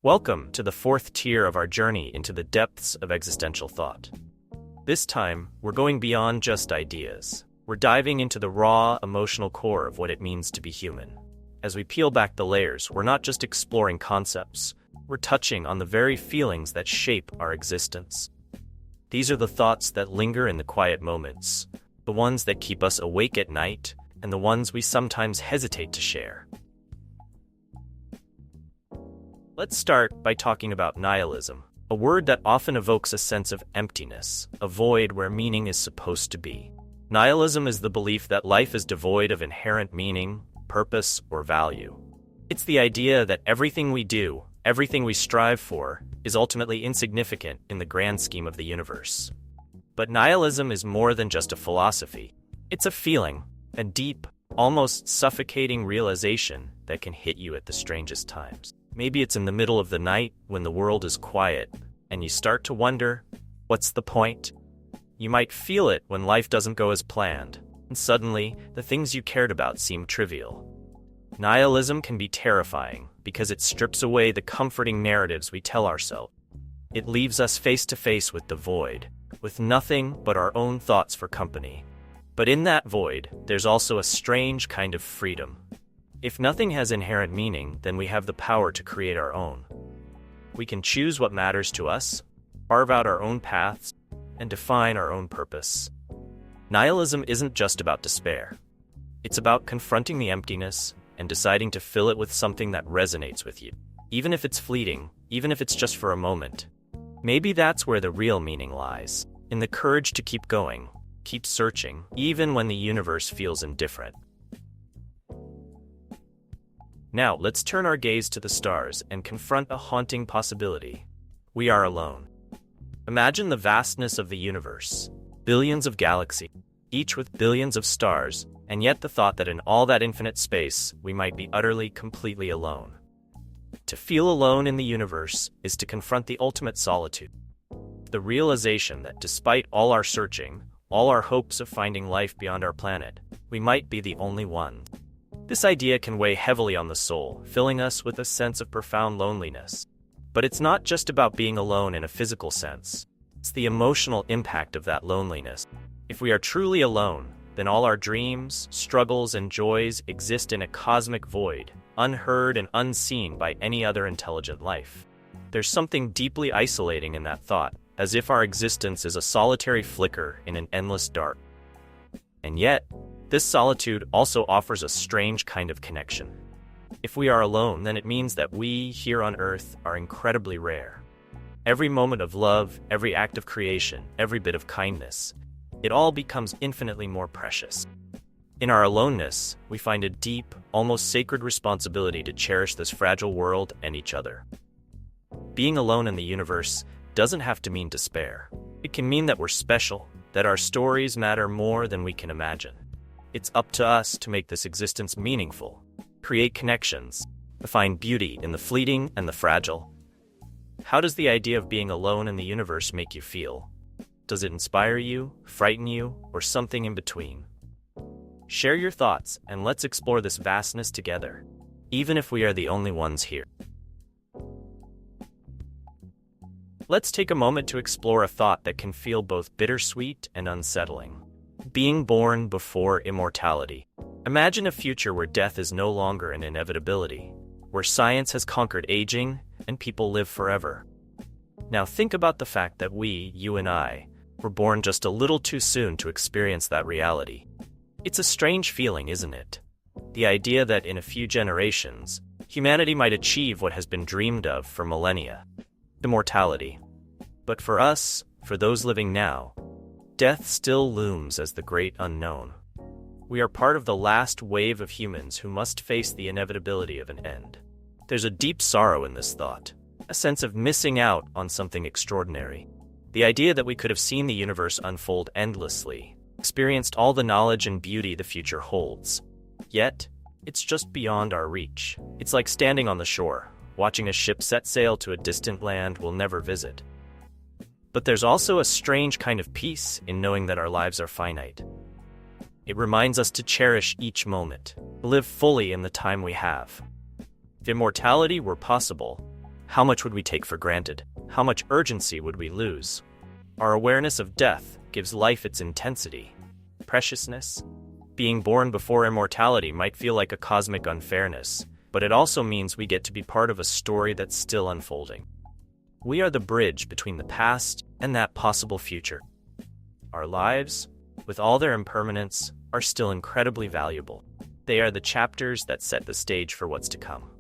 Welcome to the fourth tier of our journey into the depths of existential thought. This time, we're going beyond just ideas. We're diving into the raw, emotional core of what it means to be human. As we peel back the layers, we're not just exploring concepts, we're touching on the very feelings that shape our existence. These are the thoughts that linger in the quiet moments, the ones that keep us awake at night, and the ones we sometimes hesitate to share. Let's start by talking about nihilism, a word that often evokes a sense of emptiness, a void where meaning is supposed to be. Nihilism is the belief that life is devoid of inherent meaning, purpose, or value. It's the idea that everything we do, everything we strive for, is ultimately insignificant in the grand scheme of the universe. But nihilism is more than just a philosophy. It's a feeling, a deep, almost suffocating realization that can hit you at the strangest times. Maybe it's in the middle of the night when the world is quiet, and you start to wonder, what's the point? You might feel it when life doesn't go as planned, and suddenly, the things you cared about seem trivial. Nihilism can be terrifying because it strips away the comforting narratives we tell ourselves. It leaves us face to face with the void, with nothing but our own thoughts for company. But in that void, there's also a strange kind of freedom. If nothing has inherent meaning, then we have the power to create our own. We can choose what matters to us, carve out our own paths, and define our own purpose. Nihilism isn't just about despair. It's about confronting the emptiness and deciding to fill it with something that resonates with you, even if it's fleeting, even if it's just for a moment. Maybe that's where the real meaning lies, in the courage to keep going, keep searching, even when the universe feels indifferent. Now, let's turn our gaze to the stars and confront a haunting possibility. We are alone. Imagine the vastness of the universe. Billions of galaxies, each with billions of stars, and yet the thought that in all that infinite space, we might be utterly, completely alone. To feel alone in the universe is to confront the ultimate solitude. The realization that despite all our searching, all our hopes of finding life beyond our planet, we might be the only ones. This idea can weigh heavily on the soul, filling us with a sense of profound loneliness. But it's not just about being alone in a physical sense. It's the emotional impact of that loneliness. If we are truly alone, then all our dreams, struggles, and joys exist in a cosmic void, unheard and unseen by any other intelligent life. There's something deeply isolating in that thought, as if our existence is a solitary flicker in an endless dark. And yet, this solitude also offers a strange kind of connection. If we are alone, then it means that we, here on Earth, are incredibly rare. Every moment of love, every act of creation, every bit of kindness, it all becomes infinitely more precious. In our aloneness, we find a deep, almost sacred responsibility to cherish this fragile world and each other. Being alone in the universe doesn't have to mean despair. It can mean that we're special, that our stories matter more than we can imagine. It's up to us to make this existence meaningful, create connections, find beauty in the fleeting and the fragile. How does the idea of being alone in the universe make you feel? Does it inspire you, frighten you, or something in between? Share your thoughts and let's explore this vastness together, even if we are the only ones here. Let's take a moment to explore a thought that can feel both bittersweet and unsettling. Being born before immortality. Imagine a future where death is no longer an inevitability, where science has conquered aging and people live forever. Now think about the fact that we, you and I, were born just a little too soon to experience that reality. It's a strange feeling, isn't it? The idea that in a few generations, humanity might achieve what has been dreamed of for millennia. Immortality. But for us, for those living now, death still looms as the great unknown. We are part of the last wave of humans who must face the inevitability of an end. There's a deep sorrow in this thought, a sense of missing out on something extraordinary. The idea that we could have seen the universe unfold endlessly, experienced all the knowledge and beauty the future holds. Yet, it's just beyond our reach. It's like standing on the shore, watching a ship set sail to a distant land we'll never visit. But there's also a strange kind of peace in knowing that our lives are finite. It reminds us to cherish each moment, live fully in the time we have. If immortality were possible, How much would we take for granted? How much urgency would we lose? Our awareness of death gives life its intensity, preciousness. Being born before immortality might feel like a cosmic unfairness, but it also means we get to be part of a story that's still unfolding. We are the bridge between the past and that possible future. Our lives, with all their impermanence, are still incredibly valuable. They are the chapters that set the stage for what's to come.